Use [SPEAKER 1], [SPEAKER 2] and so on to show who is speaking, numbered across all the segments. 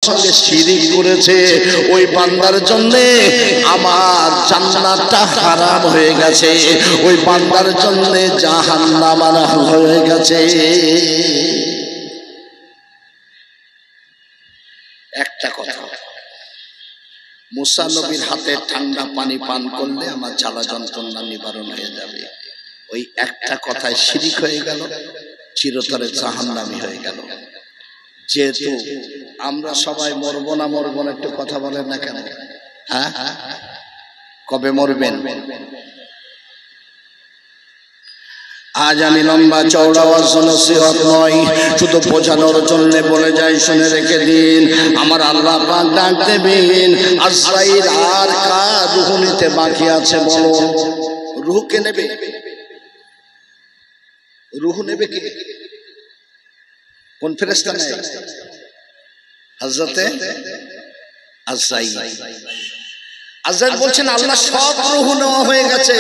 [SPEAKER 1] সঙ্গে শিরিক করেছে ওই বান্দার জন্য আমার জান্নাতটা হারাম হয়ে গেছে, ওই বান্দার জন্য জাহান্নাম হারাম হয়ে গেছে। একটা কথা, মুসা নবীর হাতে ঠান্ডা পানি পান করলে আমার জ্বালা যন্ত্রণা নিবারণ হয়ে যাবে, ওই একটা কথায় শিরিক হয়ে গেল, চিরতরে জাহান্নামী হয়ে গেল। যেহেতু আমরা সবাই মরবো না মরবো না, একটু কথা বলেন না কেন? হ্যাঁ, কবে মরবেন? আজ আমি লম্বা চওড়া ওয়াজ নসিহত নয়, শুধু বোঝানোর জন্য বলে যাই, শুনে রেখে দিন। আমার আল্লাহ পাক ডাক দেবেন, আজরাইল আর কার রূহ নিতে বাকি আছে বলো? রূহ কে নেবে? রূহ নেবে কে? কোন ফেরেশতা নেয়? হযরতে আজরাইল। আজরাইল বলছেন আল্লাহ সব রূহ নেওয়া হয়ে গেছে।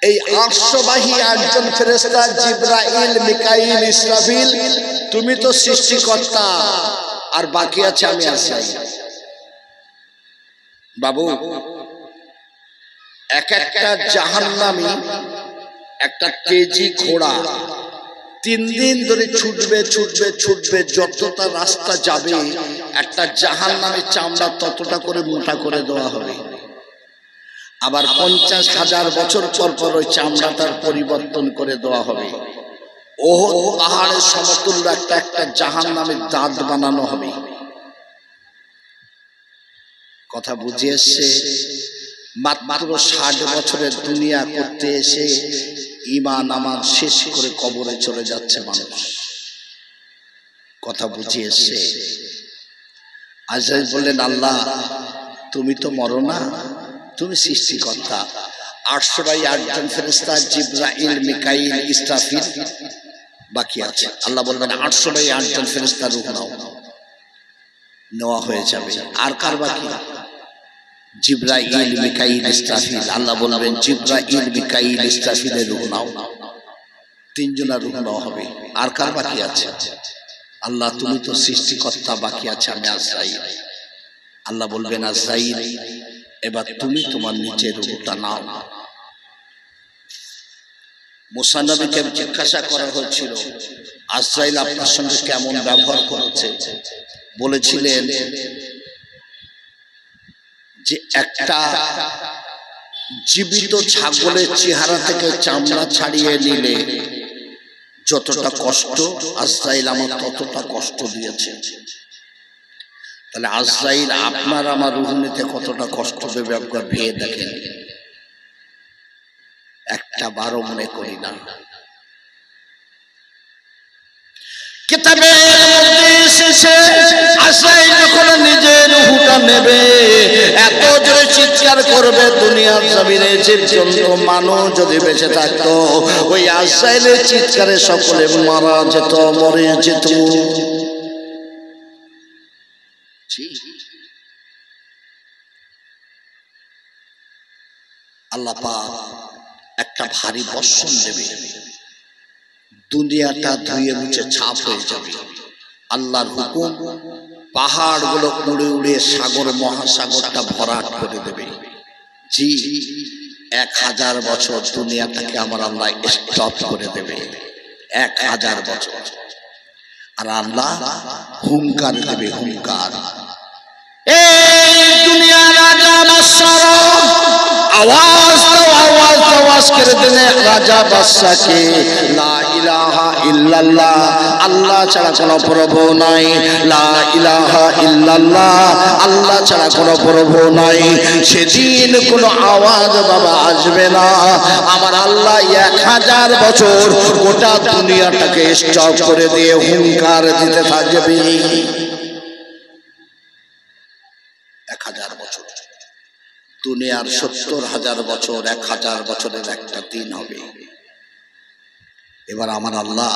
[SPEAKER 1] এই আরশবাহী একজন ফেরেশতা জিবরাইল, মিকাইল, ইসরাফিল, তুমি তো সৃষ্টিকর্তা, আর বাকি আছে আমি আজরাইল। বাবু, এক একটা জাহান্নামী একটা কেজি ঘোড়া 3 দিন ধরে ছুটবে ছুটবে ছুটবে, যতটা রাস্তা যাবে একটা জাহান্নামের চামড়া ততটা করে মোটা করে দেওয়া হবে। আবার 50,000 বছর পর পর ওই চামড়াটার পরিবর্তন করে দেওয়া হবে। ওহদ পাহাড়ের সমতুল্য একটা একটা জাহান্নামের দাঁত বানানো হবে। কথা বুঝে এসছে? মাত্র 60 বছরের দুনিয়া করতে এসে ঈমান আমার শেষ করে কবরে চলে যাচ্ছে মানুষ। কথা বুঝে এসছে? আজরাইল বললেন, আল্লাহ তুমি তো মরো না, তুমি সৃষ্টিকর্তা। 808 জন ফেরেশতা জিবরাইল, মিকাইল, ইসরাফিল বাকি আছে। আল্লাহ বলবেন 808 জন ফেরেশতা রূহ নাও, নেওয়া হয়ে যাবে। আর কার বাকি? জিবরাইল, মিকাইল, ইসরাফিল। আল্লাহ বলবেন জিবরাইল, মিকাইল, ইসরাফিলের রূহ নাও, 3 জনের রূহ নেওয়া হবে। আর কার বাকি আছে? আল্লাহ তুমি তো সৃষ্টিকর্তা, বাকি আছে আমি আজরাইল। আল্লাহ বলবেন আজরাইল এবার তুমি তোমার নিচের রূহটা নাও। মুসা নবীকে জিজ্ঞাসা করা হয়েছিল, আজরাইল আপনার সঙ্গে কেমন ব্যবহার করেছে? বলেছিলেন যে একটা জীবিত ছাগলের চেহারা থেকে চামড়া ছাড়িয়ে নিলে যতটা কষ্ট, আজরাইল আমার ততটা কষ্ট দিয়েছে। তাহলে আজরাইল আপনার আমার রূহ নিতে কতটা কষ্ট দেবে একবার ভেবে দেখেন। একটা বারো মনে করি না। কিতাবের মধ্যে এসেছে আজরাইল যখন নিজের রূহটা নেবে এত জোরে চিৎকার করবে, দুনিয়ার জমিনে জীবজন্তু মানুষ যদি বেঁচে থাকতো ওই আজরাইলের চিৎকারে সকলে মারা যেত, মরে যেত। আল্লাহ পাক একটা ভারী বর্ষণ দেবে, দুনিয়াটা ধুয়ে মুছে ছাপ হয়ে যাবে। আল্লাহর হুকুম, পাহাড়গুলো উড়ে উড়ে সাগর মহাসাগরটা ভরাট করে দেবে। জি, 1000 বছর দুনিয়াটাকে আমার আল্লাহ স্টপ করে দেবে, 1000 বছর। আর আল্লাহ হুঙ্কার দেবে, হুঙ্কার। এই দুনিয়ার রাজা বাদশাহ আওয়াজ দাও, আওয়াজ দাও, আওয়াজ করে দেনে রাজা বাদশাকে লা ইলাহা ইল্লাল্লাহ, আল্লাহ ছাড়া কোনো প্রভু নাই। লা ইলাহা ইল্লাল্লাহ, আল্লাহ ছাড়া কোনো প্রভু নাই। সেদিন কোনো আওয়াজ বাবা আসবে না। আমার আল্লাহ 1000 বছর গোটা দুনিয়াটাকে স্টপ করে দিয়ে হুঙ্কার দিতে থাকবে। 1000 বছর, দুনিয়ার 70,000 বছর, 1000 বছরের একটা দিন হবে। এবার আমার আল্লাহ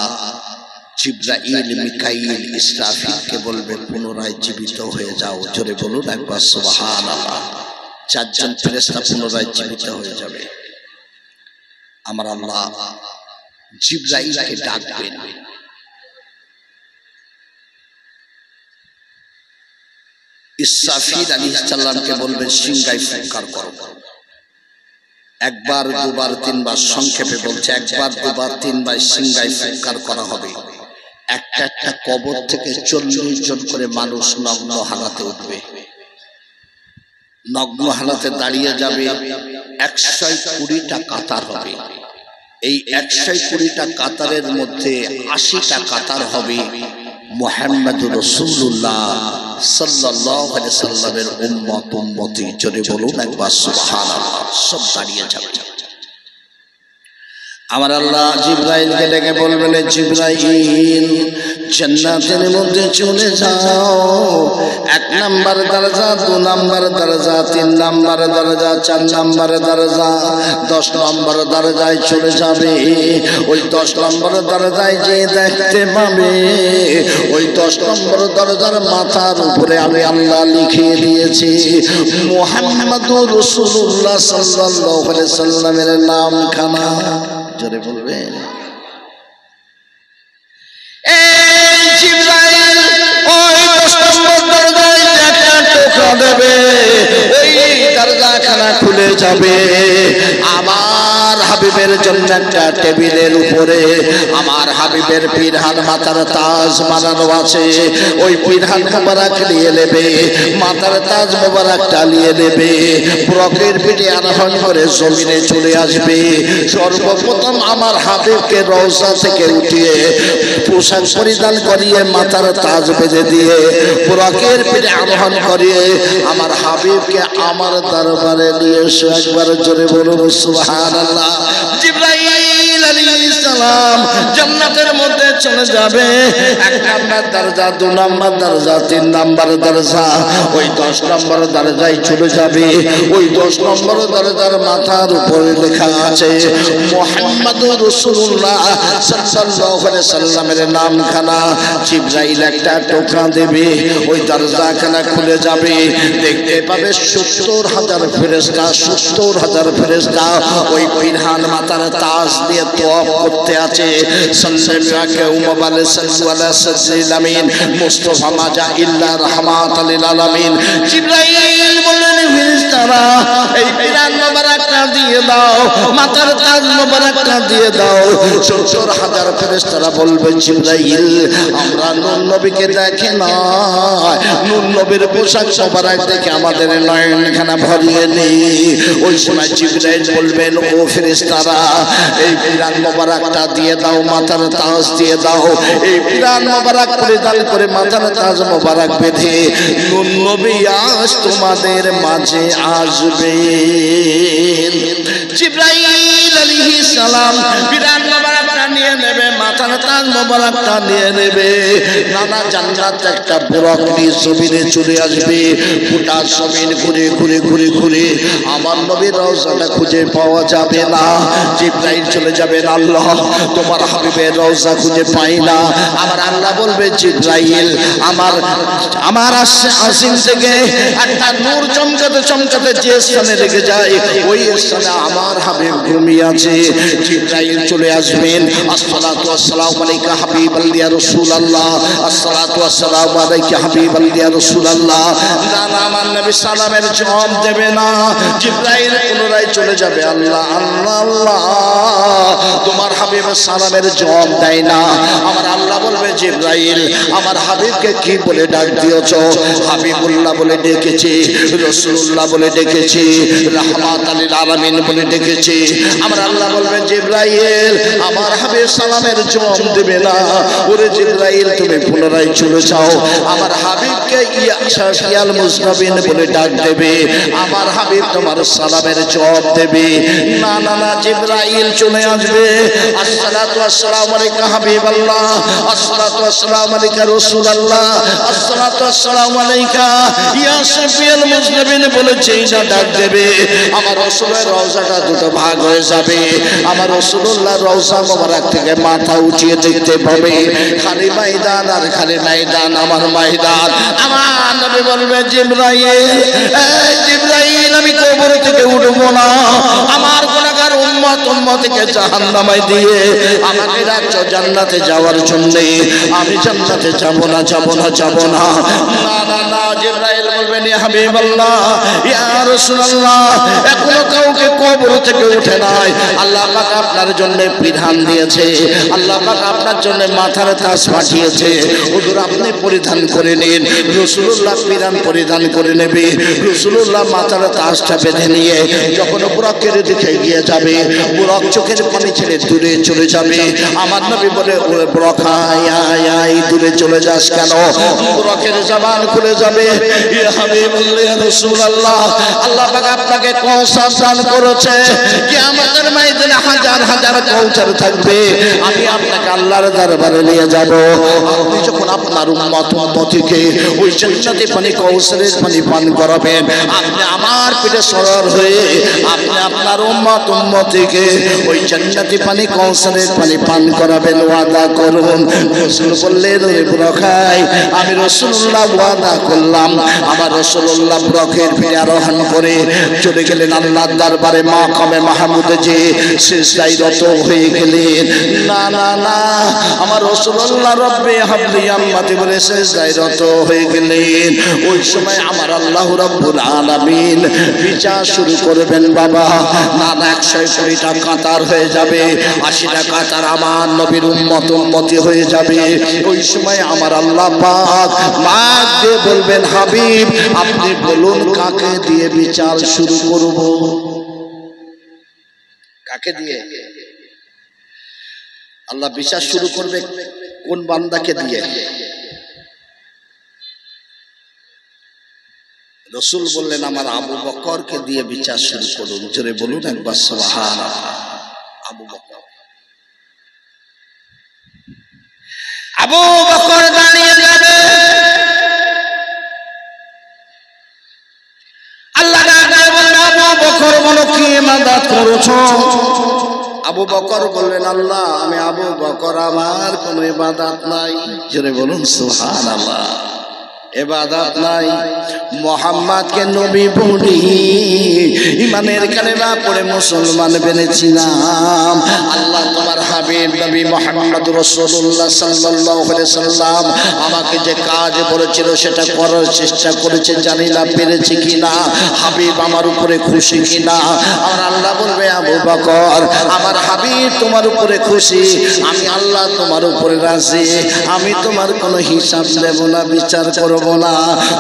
[SPEAKER 1] জিবরাইল, মিকাইল, ইসরাফিলকে বলবে পুনরায় জীবিত হয়ে যাও। জোরে বলুন একবার সুবহানাল্লাহ। 4 জন ফেরেশতা পুনরায় জীবিত হয়ে যাবে। আমার আল্লাহ জিবরাইলকে ডাকবেন, ইসরাফিল আলাইহিস সালামকে বলবেন সিংহায় ফুৎকার করো। একবার দুবার তিনবার, সংক্ষেপে বলছে একবার দুবার তিনবার সিংহায় ফুৎকার করা হবে। একটা একটা কবর থেকে 40 জন করে মানুষ নগ্ন হালাতে উঠবে, নগ্ন হালাতে দাঁড়িয়ে যাবে। 120টা কাতার হবে। এই 120টা কাতারের মধ্যে 80টা কাতার হবে মুহাম্মদুর রাসূলুল্লাহ সাল্লাল্লাহু আলাইহি সাল্লামের উম্মতি। জোরে বলুন একবার সুবহানাল্লাহ। সব দাঁড়িয়ে যাবে। আমার আল্লাহ জিবরাইলকে ডেকে বলবেন, জিবরাইল জান্নাতের মধ্যে চলে যাও। 1 নাম্বার দরজা, 2 নাম্বার দরজা, 3 নাম্বার দরজা, 4 নাম্বার দরজা, 10 নম্বর দরজায় চলে যাবে। ওই 10 নম্বর দরজায় যে দেখতে পাবে, ওই 10 নম্বর দরজার মাথার উপরে আমি আল্লাহ লিখিয়ে দিয়েছি মুহাম্মদুর রাসূলুল্লাহ সাল্লাল্লাহু আলাইহি সাল্লামের নামখানা। জোরে বলবেন। এই জিবরাইল ওই 10 নম্বর দরজায় একটা টোকা দেবে, ওই দরজাখানা খুলে যাবে। আমার হাবিবের জন্য একটা টেবিলের উপরে আমার হাবিবের পিরহান মাথার তাজ বানানো আছে। ওই পিরহান মোবারক নিয়ে নেবে, মাথার তাজ মোবারকটা নিয়ে নেবে, বুরকের পিঠে আরোহণ করে জমিনে চলে আসবে। সর্বপ্রথম আমার হাবিবকে রওজা থেকে উঠিয়ে পোশাক পরিধান করিয়ে মাথার তাজ বেঁধে দিয়ে বুরকের পিঠে আরোহণ করিয়ে আমার হাবিবকে আমার দরবারে নিয়ে এসে একবার জোরে বলুন সুবহানাল্লাহ। জিবরাইল আলাইহিস সালাম জান্নাতের মধ্যে চলে যাবে। 1 নাম্বার দরজা, 2 নাম্বার দরজা, 3 নাম্বার দরজা, ওই 10 নম্বর দরজায় চলে যাবে। ওই 10 নম্বর দরজার মাথার উপরে লেখা আছে মুহাম্মদুর রাসূলুল্লাহ সাল্লাল্লাহু আলাইহি সাল্লামের নামখানা। জিবরাইল একটা টোকা দেবে, ওই দরজাখানা খুলে যাবে। দেখতে পাবে 70,000 ফেরেশতা, 70,000 ফেরেশতা ওই পিরহান মাথার তাজ দিয়ে তওয়াফ করতে আছে। সাল্লাল্লাহু আলাইহি আমিন মুস্তাফা মাজা ইল্লা রাহমাতাল লিল আলামিন। জিবরাইল বললেন, ফেরেশতারা এই পিরহান মোবারকটা দিয়ে দাও, মাথার তাজ মোবারকটা দিয়ে দাও। 70,000 ফেরেশতারা বলবে, জিবরাইল আমরা নূর নবীকে দেখে না, নূর নবীর পোশাক মোবারক দেখে আমাদের নয়নখানা ভরিয়ে নেই। ওই সময় জিবরাইল বলবেন, ও ফেরেশতারা এই পিরহান মোবারকটা দিয়ে দাও, মাথার তাজ দিয়ে দাও। এই পিরহান মোবারক পরিধান করে মাথার তাজ মোবারক বেঁধে নূর নবী আজ তোমাদের মাঝে আসবে। জিবরাইল আলাইহিস সালাম পিরহান মোবারকটা নিয়ে নেবে, মাথার তাজ মোবারকটা নিয়ে নেবে। নানা জান্নাত একটা বুরক নিয়ে জমিনে চলে আসবে। গোটা জমিন ঘুরে ঘুরে ঘুরে ঘুরে আমার নবীর রওজাটা খুঁজে পাওয়া যাবে না। জিবরাইল চলে যাবেন, আল্লাহ তোমার হাবিবের রওজা খুঁজে পাই না। আমার আল্লাহ বলবে, জিবরাইল আমার আসিম থেকে একটা নূর চমকাতে চমকাতে যে স্থানে রেখে যায়, ওই স্থানে আমার হাবিব ঘুমিয়ে আছে। জিবরাইল চলে আসবেন, আসসালাতু ওয়াসসালামু আলাইকা হাবিবাল্লাহ ইয়া রাসূলুল্লাহ, আসসালাতু ওয়াসসালামু আলাইকা হাবিবাল্লাহ ইয়া রাসূলুল্লাহ। না আমার নবী সালামের জবাব দেবে না। জিবরাইল পুনরায় চলে যাবে, আল্লাহ আল্লাহ আল্লাহ তোমার হাবিবের সালামের জবাব দেয় না। আমার আল্লাহ বলবে, জিবরাইল আমার হাবিবকে কি বলে ডাক দিয়েছো? হাবিবুল্লাহ বলে ডেকেছি, রাসূলুল্লাহ বলে ডেকেছি, রাহমাতাল লিল আলামিন বলে ডেকেছি। আমার আল্লাহ বলবে, জিবরাইল আমার হাবিব সালামের জবাব দেবে না। ওরে জিবরাইল তুমি পুনরায় চলে যাও, আমার হাবিবকে ইয়াল মুজনাবিন বলে ডাক দেবে, আমার হাবিব তোমার সালামের জবাব দেবে। না না না, জিবরাইল চলে আসবে, আসসালাতু ওয়াসসালামু আলাইকা হাবিবাল্লাহ, আসসালাতু ওয়াসসালামু আলাইকা রাসূলুল্লাহ, আসসালাতু ওয়াসসালামু আলাইকা ইয়া শাফিয়াল মুজনাবিন বলে যেইটা ডাক দেবে, আমার রাসূলের রওজাটা দুটো ভাগ হয়ে যাবে। আমার রাসূলুল্লাহর রওজা মোবারক থেকে মাথা উঠিয়ে দেখতে পাবে খালি ময়দান আর খালি ময়দান, আমার ময়দান। আমার নবী বলবে, জিবরাইল জিবরাইল আমি কবর থেকে উঠবো না, আমার গুনাহগার উম্মতকে জাহান্নামে দিয়ে আমাকে রাখছো জান্নাতে যাওয়ার জন্য। আমি জান্নাতে যাব না, যাব না, যাব না। না না না, জিবরাইল বলবে, হাবিবাল্লাহ ইয়া রাসূলুল্লাহ এখনো কাউকে কবর থেকে উঠে নাই, আল্লাহ পাক আপনার জন্য বিধান দিয়েছে, আল্লাহ পাক আপনার জন্য মাথার তাজ পাঠিয়েছে, হুজুর আপনি পরিধান করে নিন। রাসূলুল্লাহ বিধান পরিধান করে নেবে, রাসূলুল্লাহ মাথার তাজটা বেঁধে নিয়ে যখন বুরাকের দিকে এগিয়ে যাবে, বুরাক চোখের পানি ছেড়ে দূরে চলে যাবে। আমার নবী বলে ওরে বুরাক আয় আয় আয়, দূরে চলে যাস কেন? বুরাকের জবান খুলে যাবে, ইয়া হাবিবাল্লাহ ইয়া রাসূলুল্লাহ আল্লাহ পাক আপনাকে কওসার দান করেছে, কিয়ামতের ময়দানে হাজার হাজার কওসার থাকবে, আমি আপনাকে আল্লাহর দরবারে নিয়ে যাব। আপনি যখন আপনার উম্মত উম্মতিকে ওই জান্নাতি পানি কওসারের পানি পান করাবেন, আপনি আমার পিঠে সওয়ার হয়ে আপনি আপনার উম্মত উম্মতিকে ওই জান্নাতি পানি কওসারের পানি পান করাবেন, ওয়াদা করুন। রাসূল বললেন ওরে বুরাকাই আমি রাসূলুল্লাহ ওয়াদা করলাম। আমার রাসূলুল্লাহ বুরাকের পিঠে আরোহণ করে চলে গেলেন আল্লাহর দরবারে, মাকামে মাহমুদে যে সিজদায় রত হয়ে গেলেন। না না না, আমার রাসূলুল্লাহ রব্বে হাবলি আম্মাতি বলে সিজদায় রত হয়ে গেলেন। ওই সময় আমার আল্লাহ রাব্বুল আলামিন বিচার শুরু করবেন। বাবা না না 120টা কাতার হয়ে যাবে, 80টা কাতার আমার নবীর উম্মত উম্মতি হয়ে যাবে। ওই সময় আমার আল্লাহ পাক মাগ দিয়ে বলবেন হাবিব আপনি বলুন কাকে দিয়ে বিচার শুরু করব? কাকে দিয়ে আল্লাহ বিচার শুরু করবে? কোন বান্দাকে দিয়ে? রাসূল বললেন আমার আবু বকরকে দিয়ে বিচার শুরু করুন। জোরে বলুন একবার সুবহানাল্লাহ। আবু বকর, আবু বকর দাঁড়িয়ে যাবে, আল্লাহ বললেন আবু বকর বলো কি ইবাদত করেছো? আবু বকর বললেন আল্লাহ আমি আবু বকর আমার কোনো ইবাদত নাই। জোরে বলুন সুবহানাল্লাহ। ইবাদত নাই, মুহাম্মদকে নবী বলি ঈমানের কালেমা পড়ে মুসলমান বেনেছিলাম। আল্লাহ তোমার হাবিব নবী মুহাম্মদ রাসূলুল্লাহ সাল্লাল্লাহু আলাইহি সাল্লাম আমাকে যে কাজ বলেছিল সেটা করার চেষ্টা করেছে, জানি না পেরেছি কিনা, হাবিব আমার উপরে খুশি কিনা। আর আল্লাহ বলবে আবু বকর আমার হাবিব তোমার উপরে খুশি, আমি আল্লাহ তোমার উপরে রাজি, আমি তোমার কোনো হিসাব নেব না, বিচার করব না,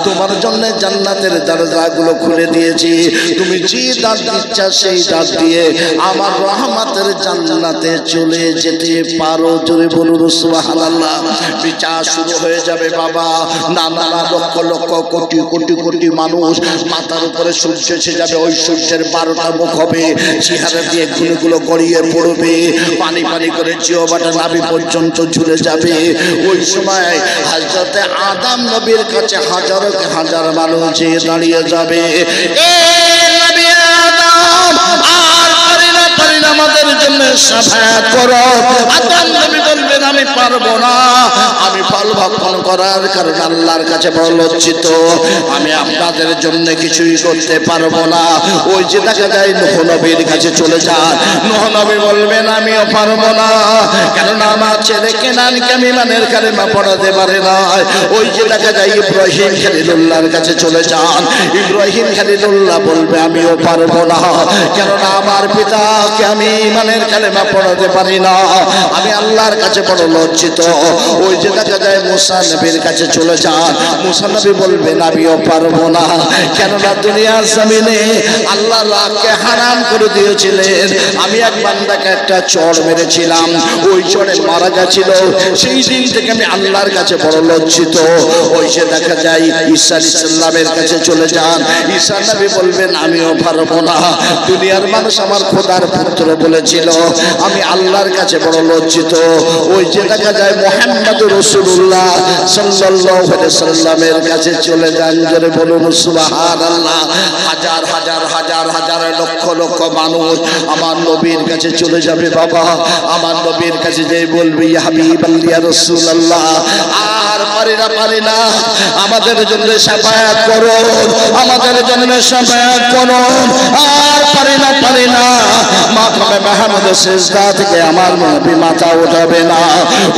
[SPEAKER 1] তোমার জন্য জান্নাতের দরজাগুলো খুলে দিয়েছি, তুমি যে দাঁত দিচ্ছা সেই দাঁত দিয়ে আমার রহমতের জান্নাতে চলে যেতে পারো। জোরে বলুন সুবহানাল্লাহ। বিচার শুরু হয়ে যাবে বাবা। নানা লক্ষ লক্ষ কোটি কোটি কোটি মানুষ মাথার উপরে সূর্য এসে যাবে, ওই সূর্যের 12টা মুখ হবে, চেহারা দিয়ে গুলো গড়িয়ে পড়বে, পানি পানি করে জিহ্বাটা নাভি পর্যন্ত ঝুলে যাবে। ওই সময় হযরতে আদম নবীর কাছে হাজার হাজার মানুষ দাঁড়িয়ে যাবে, এ নবী আদম আর আমাদের জন্য শাফাআত করো। আদম নবী বলবেন আমি পারবো না, আমি ফল ভক্ষণ করার কারণ আল্লাহর কাছে বড় লজ্জিত, আমি আপনাদের জন্য কিছুই করতে পারবো না। ওই যে দেখা যায় নূহ নবীর কাছে চলে যান, নূহ নবী বলবেন আমিও পারবো না, কারণ আমার ছেলে কেনানকে আমি ঈমানের কালেমা পড়াতে পারে না। ওই যে দেখা যায় ইব্রাহিম খলিলুল্লাহর কাছে চলে যান, ইব্রাহিম খলিলুল্লাহ বলবে আমিও পারবো না, কারণ আমার পিতাকে আমি ঈমানের কালেমা পড়াতে পারি না, আমি আল্লাহর কাছে বড় লজ্জিত। ওই যে দেখা যায় মুসা নবীর কাছে চলে যান, মুসা নবী বলবেন আমিও পারবো না, কেননা দুনিয়ার জমিনে আল্লাহ রাগকে হারাম করে দিয়েছিলেন, আমি এক বান্দাকে একটা চড় মেরেছিলাম, ওই চড়ে মারা গেছিল, সেই দিন থেকে আমি আল্লাহর কাছে বড় লজ্জিত। ওই যে দেখা যায় ঈসা আলাইহিস সালামের কাছে চলে যান, ঈসা নবী বলবেন আমিও পারবো না, দুনিয়ার মানুষ আমার খোদার পুত্র বলেছিল, আমি আল্লাহর কাছে বড় লজ্জিত। ওই যে দেখা যায় মুহাম্মদুর রাসূলুল্লাহ সাল্লাল্লাহু আলাইহি সাল্লামের কাছে চলে যান, জোরে বলুন সুবহানাল্লাহ। হাজার হাজার হাজার হাজার লক্ষ লক্ষ মানুষ আমার নবীর কাছে চলে যাবে বাবা, আমার নবীর কাছে যে বলবে ইয়া হাবিবাল্লাহ ইয়া রাসূলুল্লাহ আর পারি না, আমাদের জন্য শাফাআত করুন, আমাদের জন্য শাফাআত করুন, আর পারে না মাকামে মাহমুদ সিজদা থেকে আমার নবী মাথা উঠাবে না।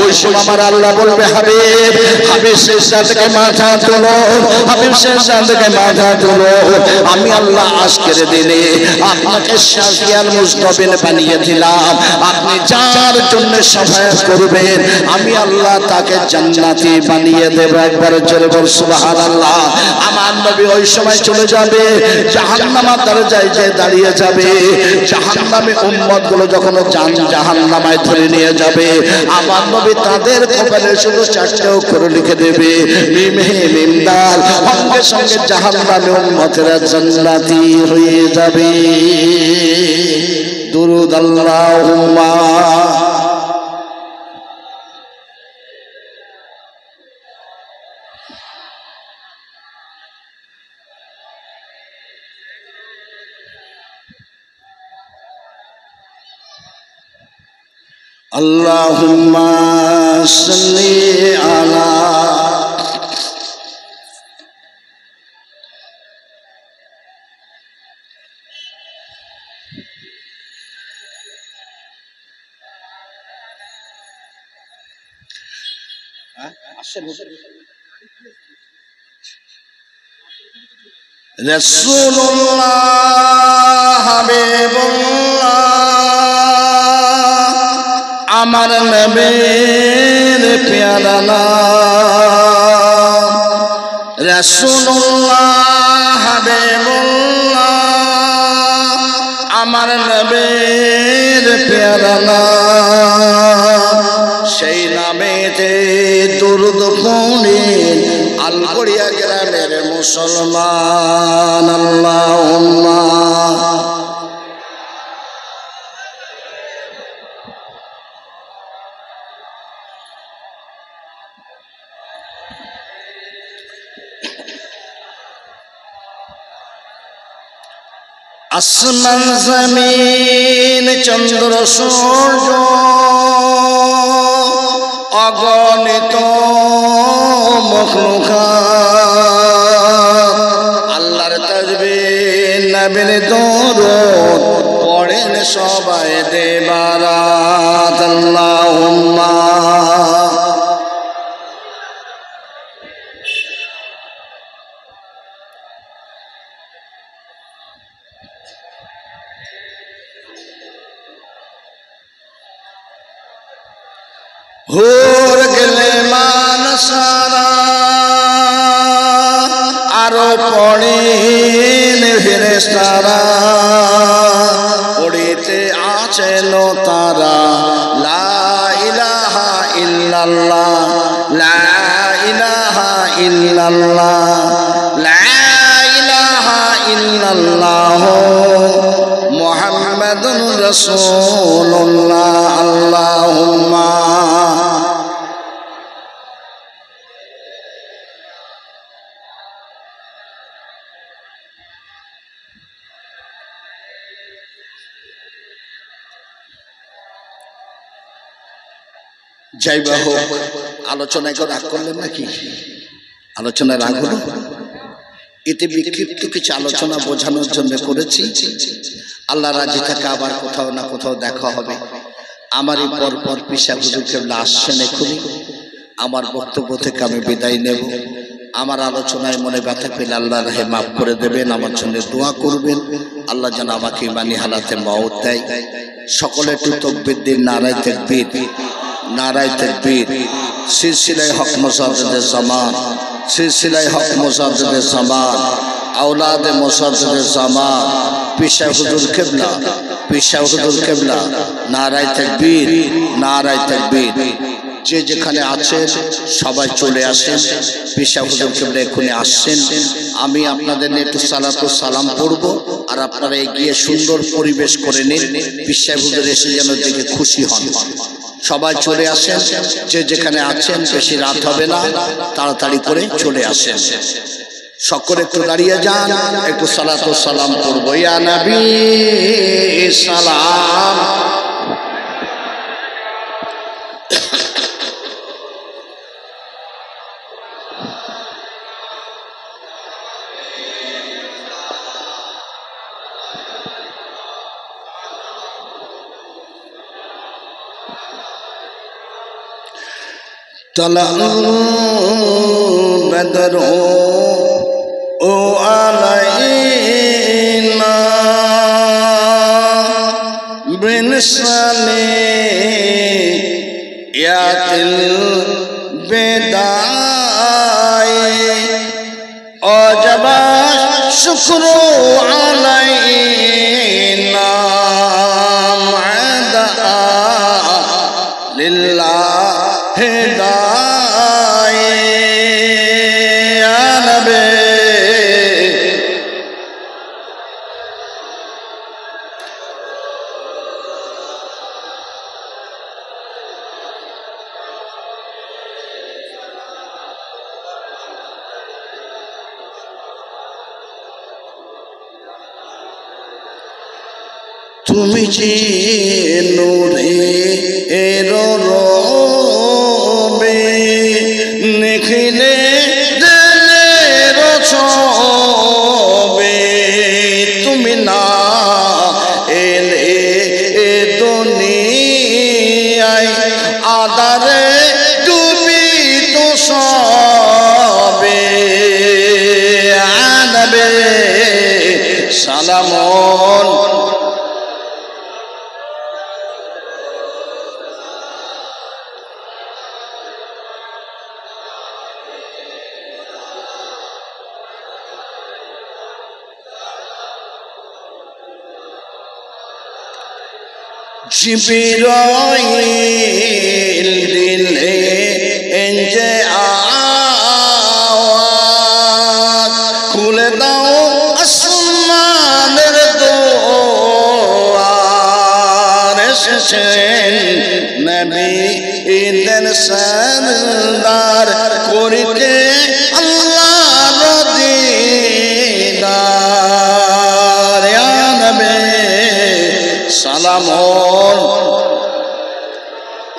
[SPEAKER 1] ওই সময় আমার আল্লাহ বলবে হাবিব হাবিব সিজদা থেকে মাথা তুলো, হাবিব সিজদা থেকে মাথা তুলো। আমি আল্লাহ আজকের দিনে আপনাকে শাফিয়াল মুজতাবিন বানিয়ে দিলাম। আপনি যার জন্য শাফায়াত করবেন আমি আল্লাহ তাকে জান্নাতি বানিয়ে দেব। একবার জোরে বল সুবহানাল্লাহ। আমার নবী ওই সময় চলে যাবে, জাহান্নামের দরজায় যে দাঁড়িয়ে যাবে। জাহান্নামে উম্মত গুলো যখন জাহান্নামায় ধরে নিয়ে যাবে, আমার নবী তাদের কপালে শুধু 4টে অক্ষর লিখে দেবে মিম হে মিম দাল। সঙ্গে সঙ্গে জাহান্নামে উম্মতেরা জান্নাতি হয়ে যাবে। দুরূদ আল্লাহুম্মা আল্লাহুম্মা সাল্লি আলা রাসূলুল্লাহ হাবিবুল্লাহ আমার নবীর প্যারা নাম। রাসূলুল্লাহ হাবিবুল্লাহ আমার নবীর প্যারা নাম। সেই নামেতে দুরূদ পড়েন আলগড়িয়া গ্রামের মুসলমান। আল্লাহুম্মা আসমান জমিন চন্দ্র সূর্য অগণিত মখলুকাত আল্লাহর তাসবিহ নবীর দরুদ পড়েন সবাই দেবারাত। আল্লাহুম্মা হুর গেলে মানসারা আরো পড়েন ফেরেশতারা পড়িতে আছেন তারা লা ইলাহা ইল্লাল্লাহ লা ইলাহা ইল্লাল্লাহ লা ইলাহা ইল্লাল্লাহ মুহাম্মাদুর রাসূলুল্লাহ। আল্লাহুম্মা যাইবা হোক। আলোচনায় কেউ রাগ করলেন নাকি? আলোচনায় রাগ হলো? এতে বিক্ষিপ্ত কিছু আলোচনা বোঝানোর জন্য করেছি। আল্লাহ রাজি থাকে আবার কোথাও না কোথাও দেখা হবে। আমার এই পরপর পিসা হুজুর কেবলা আসছেন এখনই। আমার বক্তব্য থেকে আমি বিদায় নেব। আমার আলোচনায় মনে ব্যথা পেলে আল্লাহ রাহে মাফ করে দেবেন, আমার জন্য দোয়া করবেন। আল্লাহ যেন আমাকে ইমানি হালাতে মওত দেয়। সকলে একটু তাকবীর দিন, নারায়ে তাকবীর, নারায়ে তাকবীর। সিলসিলায়ে হক মুজাদ্দিদে জামান, সিলসিলায়ে হক মুজাদ্দিদে জামান, আওলাদে মুজাদ্দিদে জামান, পিসা হুজুর কেবলা, পিসা হুজুর কেবলা। নারায়ে তাকবীর, নারায়ে তাকবীর। যে যেখানে আছেন সবাই চলে আসেন। পিসা হুজুর কেবলা এখনই আসছেন। আমি আপনাদের নিয়ে একটু সালাতু সালাম পড়ব, আর আপনারা এগিয়ে সুন্দর পরিবেশ করে নিন। পিসা হুজুর এসে যেন দেখে খুশি হন। সবাই চলে আসেন, যে যেখানে আছেন। বেশি রাত হবে না, তাড়াতাড়ি করে চলে আসেন। সকলে একটু দাঁড়িয়ে যান, একটু সালাতু সালাম পড়ব। ইয়া নবী সালাম। طلع البدر علينا بنصليات البداء وجب الشكر علينا مع دعاء لله داعي يا نبي তুমি যে নূরের রবে নিখিলে দিলের ছবে তুমি না এলে দুনিয়ায় আধারে ডুবিত সবে আনবে সালামন জিবরাইল দিলে যে আওয়াজ খুলে দাও আসমানের দুয়ার এসেছেন নবী ঈদের সরদার করিতে আল্লাহর দিদার ইয়া নবী সালামন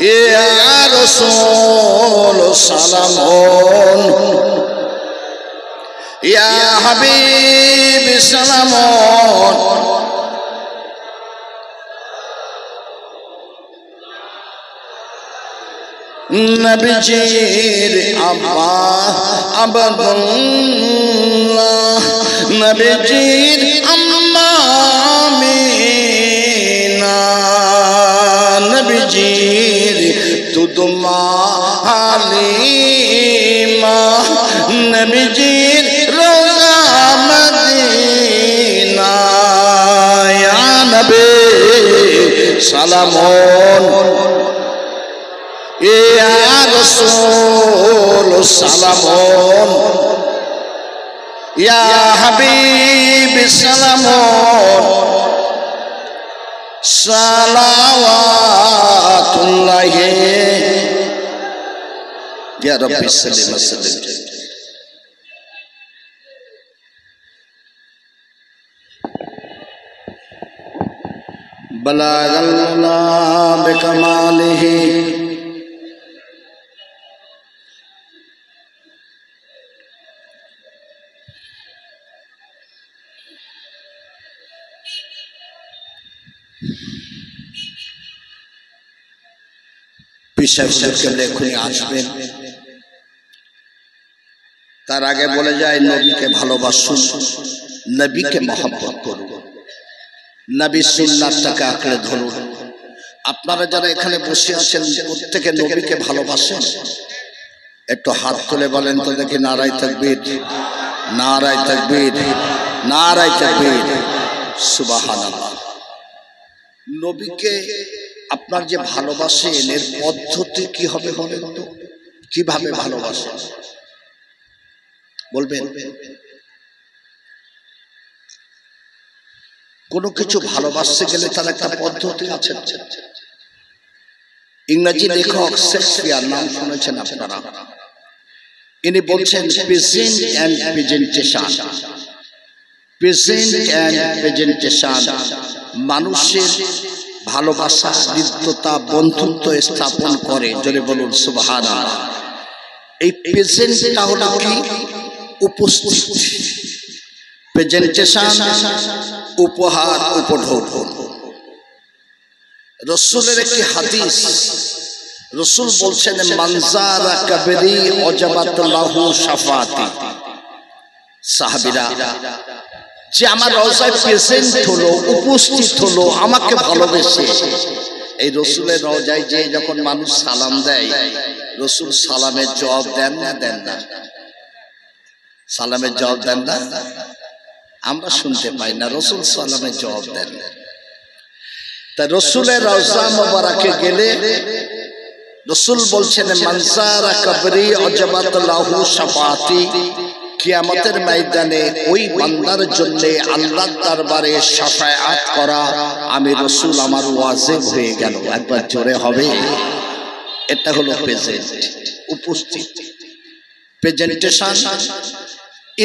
[SPEAKER 1] ইয়া রাসূল সালামন ইয়া হাবিব সালামন নবীজির আব্বা আব্দুল্লাহ নবীজির আম্মা আমিনা নবীজির দুদমা হালিমা নবীজির রোজা মদিনা ইয়া নবী সালামন ইয়া রাসূল সালামন ইয়া হাবিব সালামন সালাওয়াতুল্লাহ ইয়া রাব্বি সাল্লি ওয়া সাল্লিম বালাগাল্লাহ বিকামালিহি লেখনি আসবেন তার আগে বলে যায় নবীকে ভালোবাসুন নবীকে মহব্বত করুন নবীর সুন্নাতটাকে আঁকড়ে ধরুন আপনারা যারা এখানে বসে আছেন প্রত্যেকে নবীকে ভালোবাসেন একটু হাত তুলে বলেন তো দেখি নারায়ে তাকবীর নারায়ে তাকবীর নারায়ে তাকবীর সুবহানাল্লাহ নবীকে আপনার যে ভালোবাসেন এর পদ্ধতি কি হবে বলেন তো কিভাবে ভালোবাসেন বলবেন কোনো কিছু ভালোবাসতে গেলে তার একটা পদ্ধতি আছে ইংরেজি লেখক শেক্সপিয়ার নাম শুনেছেন আপনারা ইনি বলছেন present and presentation present and presentation মানুষের ভালোবাসা হৃদ্যতা বন্ধুত্ব স্থাপন করে জোরে বলুন সুবহানাল্লাহ এই প্রেজেন্টটা হলো কি উপস্থিতি প্রেজেন্টেশন উপহার উপঢৌকন রাসূলের একটি হাদিস রাসূল বলছেন মানজারা কবরি ওয়াজাবাত লাহু শাফাতি। সাহাবীরা যে আমার রওজায় প্রেজেন্ট হলো, উপস্থিত হলো, আমাকে ভালোবেসে, এই রাসূলের রওজায় যে যখন মানুষ সালাম দেয়, রাসূল সালামের জবাব দেন না? দেন না? সালামের জবাব দেন না? আমরা শুনতে পাই না রাসূল সালামের জবাব দেন না। তা রাসূলের রওজা মোবারকে গেলে রাসূল বলছেন মানজারা কবরি ওয়াজাবাত লাহু শাফাতি। কিয়ামতের ময়দানে ওই বান্দার জন্য আল্লাহর দরবারে শাফায়াত করা আমি রাসূল আমার ওয়াজিব হয়ে গেল। একবার জোরে হবে। এটা হলো প্রেজেন্ট, উপস্থিত, প্রেজেন্টেশন।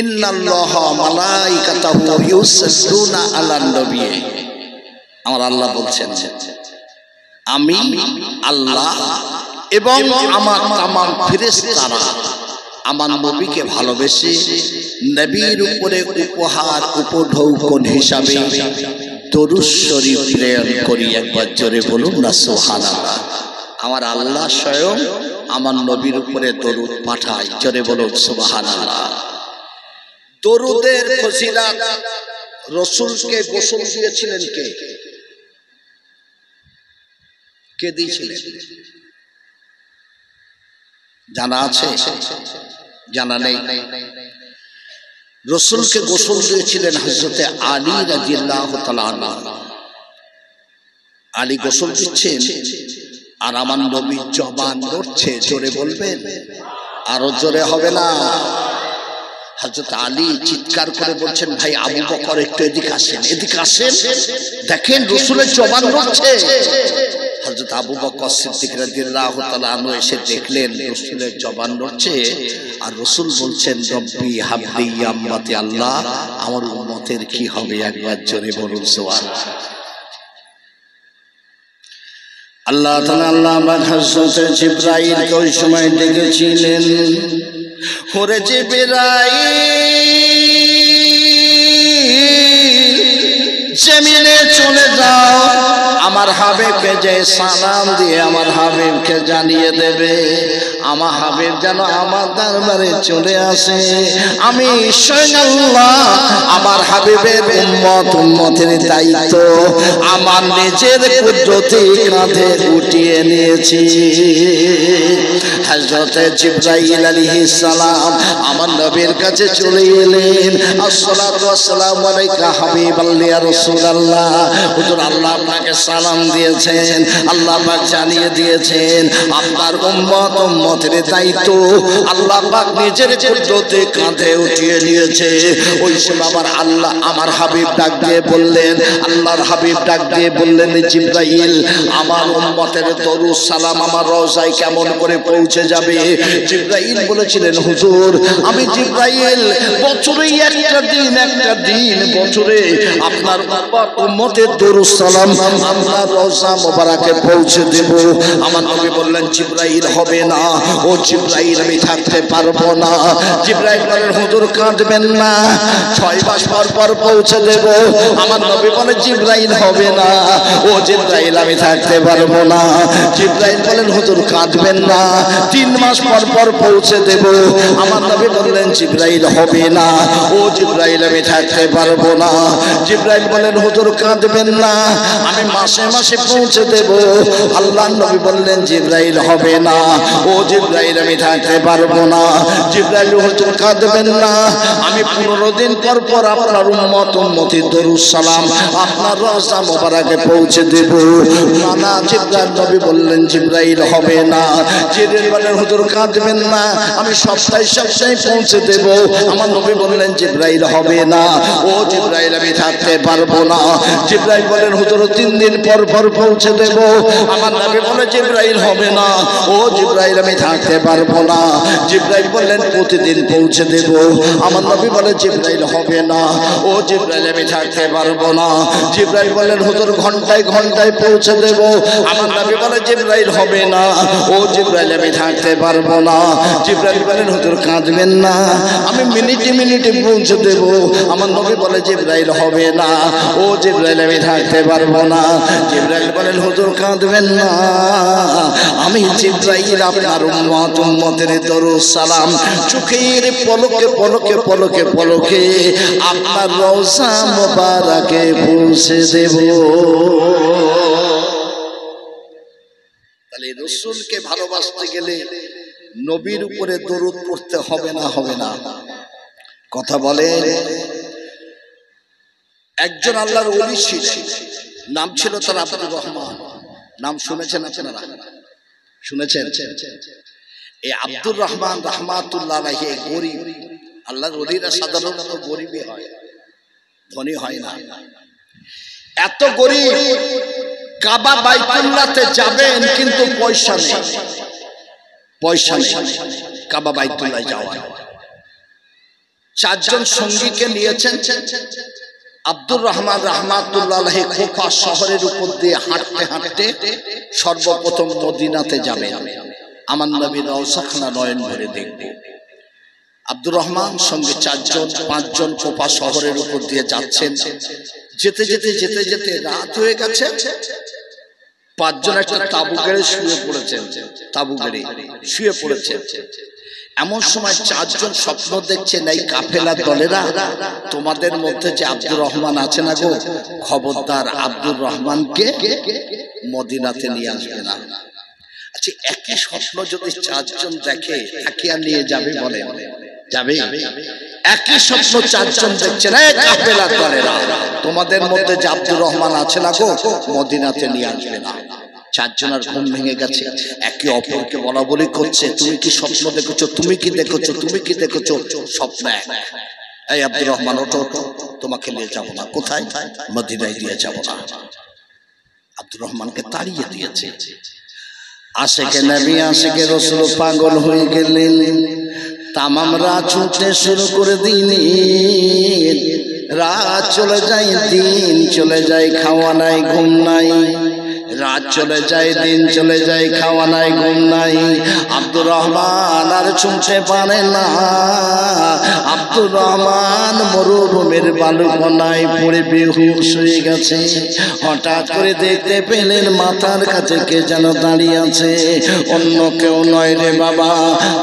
[SPEAKER 1] ইন্নাল্লাহা মালাইকাতাহু ইউসাল্লুনা আলান নবী। আমার আল্লাহ বলছেন আমি আল্লাহ এবং আমার তামাম ফেরেশতারা আমার নবীকে ভালোবেসে নবীর উপরে উপহার উপঢৌকন হিসাবে দরুদ শরীফ প্রেরণ করি। একবার জোরে বলুন না সুবহানাল্লাহ। আমার আল্লাহ স্বয়ং আমার নবীর উপরে দরুদ পাঠায়। জোরে বলুন সুবহানাল্লাহ। দরুদের ফজিলত, রাসূলকে গোসল দিয়েছিলেন কে? কে দিয়েছিলেন? জানা আছে? জানা নেই? রাসূলকে গোসল দিয়েছিলেন হযরতে আলী রাদিয়াল্লাহু তাআলা আনহু। আলী গোসল দিচ্ছেন আর আমার নবীর জবান নড়ছে। জোরে বলবেন, আরো জোরে হবে না? হযরত আলী চিৎকার করে বলছেন ভাই আবু বকর একটু এদিকে আসেন, এদিকে আসেন, দেখেন রাসূলের জবান নড়ছে। হযরত আবু বকর সিদ্দিক রাদিয়াল্লাহু তাআলা আনহু এসে দেখলেন রাসূলের জবান নড়ছে আর রাসূল বলছেন রব্বি হাবলি ইয়া উম্মতি, আল্লাহ আমার উম্মতের কি হবে? একবার জোরে বলুন সুবহানাল্লাহ। আল্লাহ তাআলা আল্লাহ হযরত জিবরাইলকে ওই সময় ডেকেছিলেন, ওরে জিবরাইল জমিনে চলে যাও, আমার হাবিবকে যে সালাম দিয়ে আমার হাবিবকে জানিয়ে দেবে আমার হাবিব যেন আমার দরবারে চলে আসে। আমি স্বয়ং আল্লাহ আমার হাবিবের উম্মতের দায়িত্ব আমার নিজের কুদরতি কাঁধে উঠিয়ে নিয়েছি। হযরত জিবরাইল আলাইহিস সালাম আমার নবীর কাছে চলে এলেন। আসসালাতু ওয়াসসালামু আলাইকা হাবিবাল্লাহ ইয়া রাসূলুল্লাহ। হুজুর আল্লাহ আপনাকে সালাম দিয়েছেন, আল্লাহ পাক জানিয়ে দিয়েছেন আপনার উম্মতের দায়িত্ব আল্লাহ পাক নিজের কুদরতে কাঁধে উঠিয়ে নিয়েছে। ওই সময় আল্লাহ আমার হাবিব ডাক দিয়ে বললেন, আল্লাহর হাবিব ডাক দিয়ে বললেন জিবরাইল আমার উম্মতের দরুদ সালাম আমার রওজায় কেমন করে পৌঁছে যাবে? জিবরাইল বলেছিলেন হুজুর আমি জিবরাইল বছরে একটা দিন বছরে আপনার উম্মতের দরুদ সালাম আপনার রওজা মোবারকে পৌঁছে দেব। আমার নবী বললেন জিবরাইল হবে না, ও জিবরাইল আমি থাকতে পারবো না। জিবরাইল বলেন হুজুর কাঁদবেন না, 6 মাস পর পর পৌঁছে দেব। আমার নবী বলে জিবরাইল হবে না, ও জিবরাইল আমি থাকতে পারবো না। জিবরাইল বলেন হুজুর কাঁদবেন না, 3 মাস পর পর পৌঁছে দেব। আমার নবী বললেন জিবরাইল হবে না, ও জিবরাইল আমি থাকতে পারবো না। জিবরাইল বলেন হুজুর কাঁদবেন না, আমি মাসে মাসে পৌঁছে দেব। আল্লাহর নবী বললেন জিবরাইল হবে না, ও জিবরাইল আমি থাকতে পারবো না। জিবরাইল হুজুর কাঁদবেন না, আমি 15 দিন পর পর আপনার উম্মতের দরুদ সালাম আপনার রওজা মোবারকে পৌঁছে দেব। না জিবরাইল নবী বললেন জিবরাইল হবে না। জিবরাইল বলেন হুজুর কাঁদবেন না, আমি সপ্তাহে পৌঁছে দেব। আমার নবী বললেন জিবরাইল হবে না, ও জিবরাইল আমি থাকতে পারবো না। জিবরাইল বলেন হুজুর 3 দিন পর পর পৌঁছে দেব। আমার নবী বলে জিবরাইল হবে না, ও জিবরাইল আমি থাকতে পারবো না। জিবরাইল বললেন প্রতিদিন পৌঁছে দেব। আমার নবী বলে জিবরাইল হবে না, ও জিবরাইল আমি থাকতে পারবো না। জিবরাইল বললেন হুজুর ঘন্টায় ঘন্টায় পৌঁছে দেব। আমার নবী বলে জিবরাইল হবে না, ও জিবরাইল আমি থাকতে পারবো না। জিবরাইল বলেন হুজুর কাঁদবেন না, আমি মিনিটে মিনিটে পৌঁছে দেব। আমার নবী বলে জিবরাইল হবে না, ও জিবরাইল আমি থাকতে পারবো না। জিবরাইল বলেন হুজুর কাঁদবেন না, আমি জিবরাইল আপনার উম্মতের দরুদ সালাম চোখের পলকে পলকে পলকে পলকে আপনার রওজা মোবারকে পৌঁছে দেব। তাহলে রাসূলকে ভালোবাসতে গেলে নবীর উপরে দরুদ পড়তে হবে না? হবে না? কথা বলেন। একজন আল্লাহর ওলি ছিলেন, নাম ছিল তার আব্দুর রহমান। নাম শুনেছেন আপনারা? শুনেছেন? এই আব্দুর রহমান রাহমাতুল্লাহ আলাইহি গরীব। আল্লাহর ওলিরা সাধারণত গরীবই হয়, ধনী হয় না। এত গরীব, কাবা বাইতুল্লাহতে যাবেন কিন্তু পয়সা নেই, পয়সা নেই কাবা বাইতুল্লাহ যাওয়ার। চারজন সঙ্গীকে নিয়েছেন। আব্দুর রহমান রাহমাতুল্লাহ আলাইহি কুফা শহরের উপর দিয়ে হাঁটতে হাঁটতে সর্বপ্রথম মদিনাতে যাবেন, আমার নবীর রওজাখানা নয়ন ভরে দেখবে। আব্দুর রহমান সঙ্গে চারজন পাঁচজন কুফা শহরের উপর দিয়ে যাচ্ছেন। যেতে যেতে যেতে যেতে রাত হয়ে গেছে। পাঁচজন একটা তাঁবু গেড়ে শুয়ে পড়েছেন, তাঁবু গেড়ে শুয়ে পড়েছেন। এমন সময় চারজন স্বপ্ন দেখছেন, এই কাফেলার দলেরা, তোমাদের মধ্যে যে আব্দুর রহমান আছে না গো, খবরদার আব্দুর রহমানকে মদিনাতে নিয়ে আসবে না। আচ্ছা, একই স্বপ্ন যদি চারজন দেখে, তাকে আর নিয়ে যাবে? বলে যাবে? একই স্বপ্ন চারজন দেখছেন, এই কাফেলার দলেরা, তোমাদের মধ্যে যে আব্দুর রহমান আছে না গো, মদিনাতে নিয়ে আসবে না। চারজনের ঘুম ভেঙে গেছে, একে অপরকে বলা বলি করছে, তুমি কি স্বপ্ন দেখেছো? তুমি কি দেখেছো? তুমি কি দেখেছো? স্বপ্ন এক। এই আব্দুর রহমান ওঠো, তোমাকে নিয়ে যাবো না। কোথায়? মদিনায় নিয়ে যাবো না। আব্দুর রহমানকে তাড়িয়ে দিয়েছে। আশিকে নবী আশিকে রাসূল পাগল হয়ে গেলেন। তামাম রাত ছুটতে শুরু করে দিলেন। রাত চলে যায়, দিন চলে যায়, খাওয়া নাই ঘুম নাই। রাত চলে যায়, দিন চলে যায়, খাওয়া নাই ঘুম নাই। আব্দুর রহমান আর ছুটতে পারে না। আব্দুর রহমান মরুভূমির বালুকণায় পড়ে বেহুশ হয়ে গেছে। হঠাৎ করে দেখতে পেলেন মাথার কাছে কে যেন দাঁড়িয়ে আছে। অন্য কেউ নয় রে বাবা,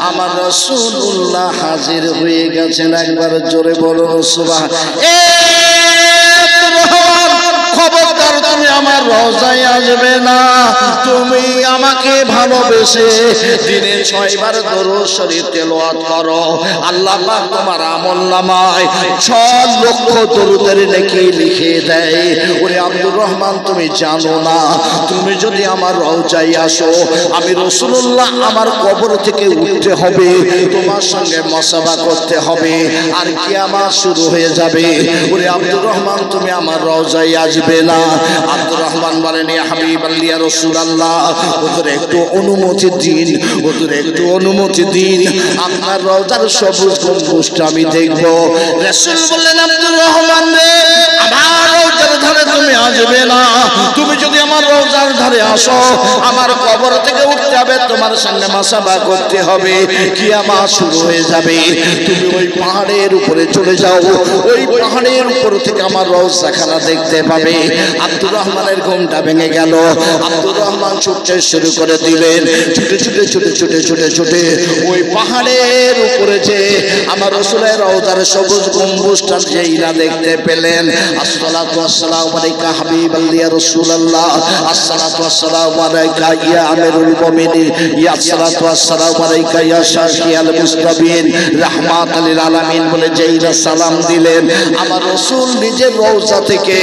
[SPEAKER 1] আমার রাসূলুল্লাহ হাজির হয়ে গেছেন। একবার জোরে বলো সুবহানাল্লাহ। খবরদার, তুমি আমার রওজায় আসবে না। তুমি আমাকে ভালোবেসে দিনে 6 বার দরুদ শরীফ তেলাওয়াত করো, আল্লাহ পাক তোমার আমলনামায় 6 লক্ষ দরুদের নেকি লিখে দেয়। ওরে আব্দুর রহমান, তুমি জানো না, তুমি যদি আমার রওজায় আসো, আমি রাসূলুল্লাহ আমার কবর থেকে উঠতে হবে, তোমার সঙ্গে মুসাফা করতে হবে, আর কিয়ামত শুরু হয়ে যাবে। ওরে আব্দুর রহমান, তুমি আমার রওজায় আসবে না। আব্দুর রহমান বলেন, ইয়া হাবিবাল্লাহ, ইয়া রাসূলুল্লাহ, ওদের একটু অনুমতি দিন, ওদের একটু অনুমতি দিন, আপনার রওজার সবুজ গম্বুজটা আমি দেখব। রাসূল বললেন, আব্দুর রহমান রে, আমার রওজার ধারে তুমি আসবে না। তুমি যদি আমার রওজার ধারে আসো, আমার কবর থেকে উঠতে হবে, তোমার সঙ্গে মুসাফা করতে হবে, কিয়ামত শুরু হয়ে যাবে। তুমি ওই পাহাড়ের উপরে চলে যাও, ওই পাহাড়ের উপর থেকে আমার রওজাখানা দেখতে পাবে। আব্দুর রহমানের ঘুমটা ভেঙে গেল। আব্দুর রহমান ছুটতে শুরু করে দিলেন। ছুটে ছুটে ছুটে ছুটে ছুটে ছুটে ওই পাহাড়ের উপরে যে আমার রাসূলের রওজার সবুজ গম্বুজটা যেই না দেখতে পেলেন, আসসালাতু ওয়াসসালামু আলাইকা হাবিবাল্লাহ ইয়া রাসূলুল্লাহ, আসসালাতু ওয়াসসালামু আলাইকা ইয়া আমিরুল মুমিনিন, ইয়া আসসালাতু ওয়াসসালামু আলাইকা ইয়া শাফিয়াল মুসতাবিন, রাহমাতাল লিল আলামিন বলে যেই না সালাম দিলেন, আমার রাসূল নিজের রওজা থেকে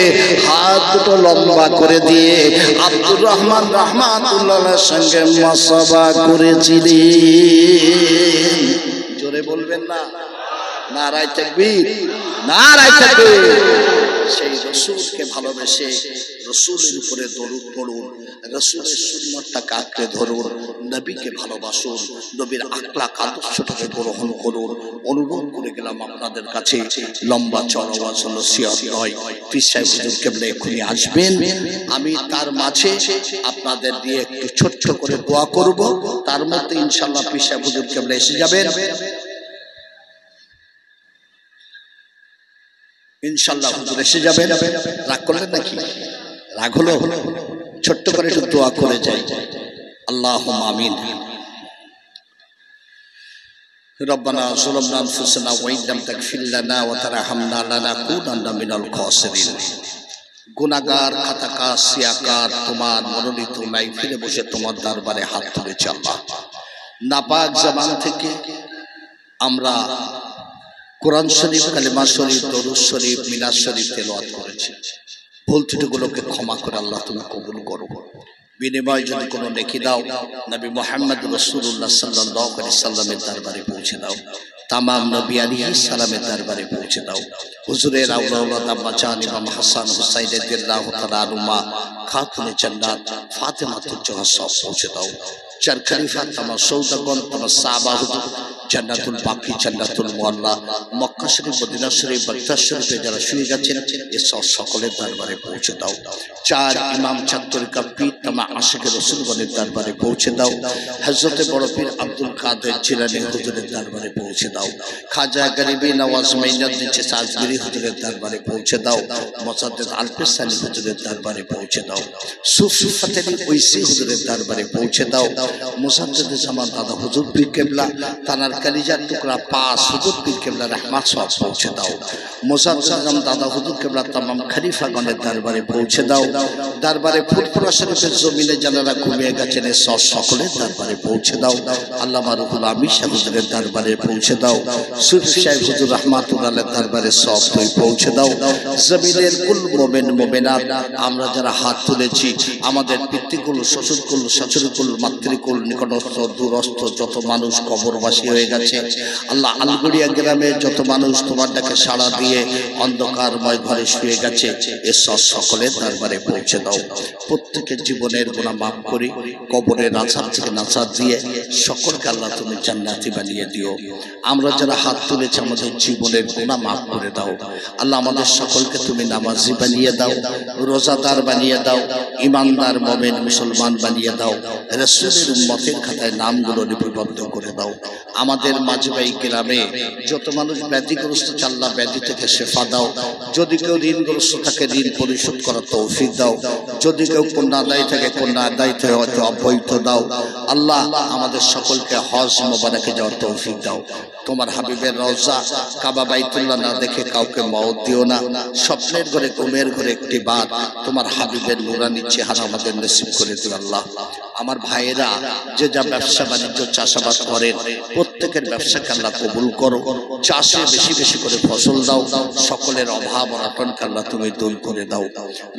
[SPEAKER 1] হাত দুটো লম্বা করে দিয়ে আব্দুর রহমান রাহমাতুল্লাহর সঙ্গে মুসাফা করেছিলেন। জোরে বলবেন না? নারায়ে তাকবীর, নারায়ে তাকবীর। সেই রাসূলকে ভালোবেসে রাসূলের উপরে দরুদ পড়ুন, রাসূলের সুন্নাতটাকে আঁকড়ে ধরুন, নবীকে ভালোবাসুন, নবীর আখলাক আদর্শটাকে গ্রহণ করুন। অনুরোধ করে গেলাম আপনাদের কাছে, লম্বা চড়া ওয়াজ নসিহত নয়, পীর সাহেব হুজুর কেবলা এখনই আসবেন, আমি তার মাঝে আপনাদের দিয়ে একটু ছোট্ট করে দোয়া করব, তার মধ্যে ইনশাআল্লাহ পীর সাহেব হুজুর কেবলা এসে যাবেন। ইনশাআল্লাহ হুজুর এসে যাবেন। রাগ করলেন নাকি? রাগ হলো? ছোট্ট করে একটু দোয়া করে যাই। আল্লাহুম্মা আমিন। রব্বানা যালামনা আনফুসানা ওয়া ইন লাম তাগফির লানা ওয়া তারহামনা লানাকুনান্না মিনাল খাসিরিন। গুনাহগার, খাতাকার, সিয়াকার তোমার মনোনীত মাহফিলে বসে তোমার দরবারে হাত তুলেছি আল্লাহ। নাপাক জবান থেকে আমরা কোরআন শরীফ, কালেমা শরীফ, দরুদ শরীফ, মিলাদ শরীফ তেলাওয়াত করেছি। ভুল ত্রুটিগুলোকে ক্ষমা করে আল্লাহ তুমি কবুল করো। বিনিময় যদি কোনো নেকি দাও, নবী মুহাম্মদ রাসূলুল্লাহ সাল্লাল্লাহু আলাইহি সাল্লামের দরবারে পৌঁছে দাও। তামাম নবী আলাইহিস সালামের দরবারে পৌঁছে দাও। হুজুরের আওলাদ আম্মা জান ইমাম হাসান হুসাইন রাদিয়াল্লাহু তাআলা আনহুমা খাতুনে জান্নাত ফাতেমাতুল জোহরা সব পৌঁছে দাও। চার খলিফা তামাম সৌদাগণ, তামাম সাহাবা হুজুর জান্নাতুল বাকি, জান্নাতুল মুআল্লা, মক্কা শরীফ, মদিনা শরীফ, বাগদাদ শরীফে যারা শুয়ে গেছেন এসব সকলের দরবারে পৌঁছে দাও। চার ইমাম, চার তরিকার পীর, তামাম আশিকে রাসূলগণের দরবারে পৌঁছে দাও। হযরতে বড় পীর আব্দুল কাদের জিলানী হুজুরের দরবারে পৌঁছে দাও। খাজা গরিবি নওয়াজ মাইনুদ্দিন চিশতি আজমিরি হুজুরের দরবারে পৌঁছে দাও। মুজাদ্দিদ আলফি সানি হুজুরের দরবারে পৌঁছে দাও। সুফি ফতেহী ওইসি হুজুরের দরবারে পৌঁছে দাও। মুজাদ্দিদ জামান দাদা হুজুর পীর কেবলা, তানার কালিজার টুকরা পাস হুজুর পীর কেবলা রহমত সব পৌঁছে দাও। মুজাদ্দিদ জামান দাদা হুজুর কেবলা তামাম খলিফাগণের দরবারে পৌঁছে দাও। দরবারে ফুরফুরা শরীফের জমিনে যারা ঘুমিয়ে গেছেন সব সকলের দরবারে পৌঁছে দাও। আল্লামা রুহুল আমিন শাহ হুজুরের দরবারে পৌঁছে দাও। সুফি সাহেব হুজুর রাহমাতুল্লাহর দরবারে সব তুই পৌঁছে দাও। জমিনের কুল মুমিন মুমিনাত আমরা যারা হাত তুলেছি, আমাদের পিতৃকুল, শ্বশুরকুল, শাশুড়িকুল, মাতৃকুল, নিকটস্থ দূরস্থ যত মানুষ কবরবাসী হয়ে গেছে আল্লাহ, আলগুড়িয়া গ্রামে যত মানুষ তোমার ডাকে সাড়া দিয়ে অন্ধকারময় ঘরে শুয়ে গেছে এসব সকলের দরবারে পৌঁছে দাও। প্রত্যেকের জীবনের গুনাহ মাফ করে কবরের আযাব থেকে নাজাত দিয়ে সকলকে আল্লাহ তুমি জান্নাতি বানিয়ে দিও। আমরা যারা হাত তুলেছি আমাদের জীবনের গুনাহ মাফ করে দাও আল্লাহ। আমাদের সকলকে তুমি নামাজি বানিয়ে দাও, রোজাদার বানিয়ে দাও, ইমানদার মুমিন মুসলমান বানিয়ে দাও। রাসূলের উম্মতের খাতায় নামগুলো লিপিবদ্ধ করে দাও। আমাদের মাঝবাই গ্রামে যত মানুষ ব্যাধিগ্রস্ত আল্লাহ ব্যাধি থেকে শেফা দাও। যদি কেউ ঋণগ্রস্ত থাকে ঋণ পরিশোধ করার তৌফিক দাও। যদি কেউ কন্যা আদায় থাকে কন্যা আদায় থেকে হয়তো অব্যাহত দাও আল্লাহ। আমাদের সকলকে হজ মোবারকে যাওয়ার তৌফিক দাও। তোমার হাবিবের রওজা কাবা বাইতুল্লাহ না দেখে কাউকে মওত দিও না। স্বপ্নের ঘরে, ঘুমের ঘরে একটি বার তোমার হাবিবের নুরানি চেহারা আমাদের নসিব করে দিও আল্লাহ। আমার ভাইয়েরা যে যা ব্যবসা বাণিজ্য চাষাবাদ করেন প্রত্যেকের ব্যবসাকে আল্লাহ কবুল করো। চাষে বেশি বেশি করে ফসল দাও। সকলের অভাব অনটনকে আল্লাহ তুমি দূর করে দাও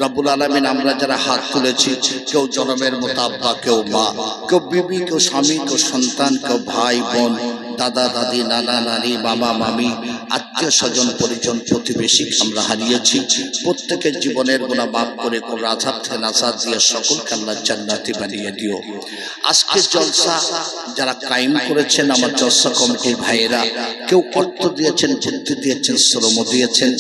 [SPEAKER 1] রব্বুল আলামিন। আমরা যারা হাত তুলেছি, কেউ জনমের মতো আব্বা, কেউ মা, কেউ বিবি, কেউ স্বামী, কেউ সন্তান, কেউ ভাই বোন, দাদা দাদি, নানা নানি, মামা মামি, আত্মীয় স্বজন, পরিজন, প্রতিবেশী আমরা হারিয়েছি। প্রত্যেকের জীবনের গুনাহ মাফ করে কবর আযাব থেকে নাজাত দিয়ে সকলকে আল্লাহ জান্নাতি বানিয়ে দিও। আজকে জলসা যারা কায়েম করেছেন আমার জলসা কমিটির ভাইয়েরা, কেউ অর্থ দিয়েছেন, বুদ্ধি দিয়েছেন, শ্রম দিয়েছেন,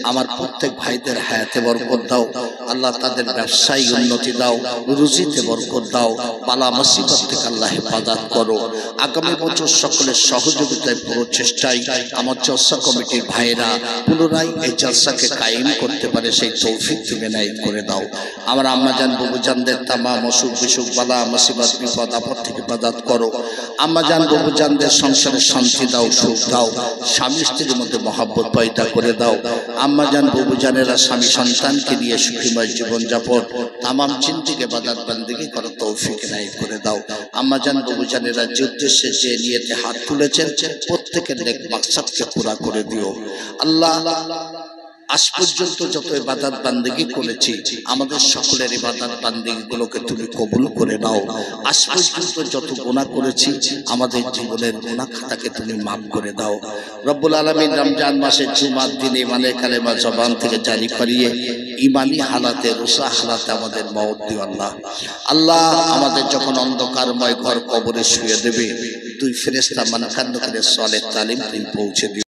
[SPEAKER 1] আমার প্রত্যেক ভাইদের হায়াতে বরকত দাও আল্লাহ। তাদের ব্যবসায় উন্নতি দাও, রুজিতে বরকত দাও, বালা মুসিবত থেকে আল্লাহ হেফাজত করো। আগামী বছর সকলের সহযোগিতায় পুরো চেষ্টায় আমার জলসা কমিটির ভাইয়েরা পুনরায় এই জলসাকে কায়েম করতে পারে সেই তৌফিক তুমি নাইব করে দাও। আমার আম্মাজান বাবুজানদের তামাম অসুখ বিসুখ, বালা মুসিবত, বিপদ আপদ থেকে হেফাজত করো। আম্মাজান বাবুজানদের সংসারে শান্তি দাও, সুখ দাও, স্বামী স্ত্রীর মধ্যে মহব্বত পয়দা করে দাও। আম্মাজান বাবুজানেরা স্বামী সন্তানকে নিয়ে সুখীময় জীবনযাপন তামাম চিন্তিকে ইবাদত বন্দেগী করার তৌফিক নাইব করে দাও। আম্মাজান বাবুজানেরা যে উদ্দেশ্যে যে নিয়তে হাত তুলেছেন প্রত্যেকের নেক মাকসাদকে পুরা করে দিও আল্লাহ। আজ পর্যন্ত যত ইবাদত বান্দেগী করেছি আমাদের সকলের ইবাদত বান্দেগী গুলোকে তুমি কবুল করে নাও। আজ পর্যন্ত যত গুনাহ করেছি আমাদের জীবনের গুনাহ খাতাকে তুমি মাফ করে দাও রব্বুল আলামিন। রমজান মাসের জুমার দিনে ইমানে কালেমা জবান থেকে জারি করিয়ে ইমানি হালাতে, রোসা হালাতে আমাদের মওত দিও আল্লাহ। আল্লাহ আমাদের যখন অন্ধকারময় ঘর কবরে শুয়ে দেবে দুই ফেরেশতা মানকান্ন করে সালেহ তালিম তুমি পৌঁছে দিও।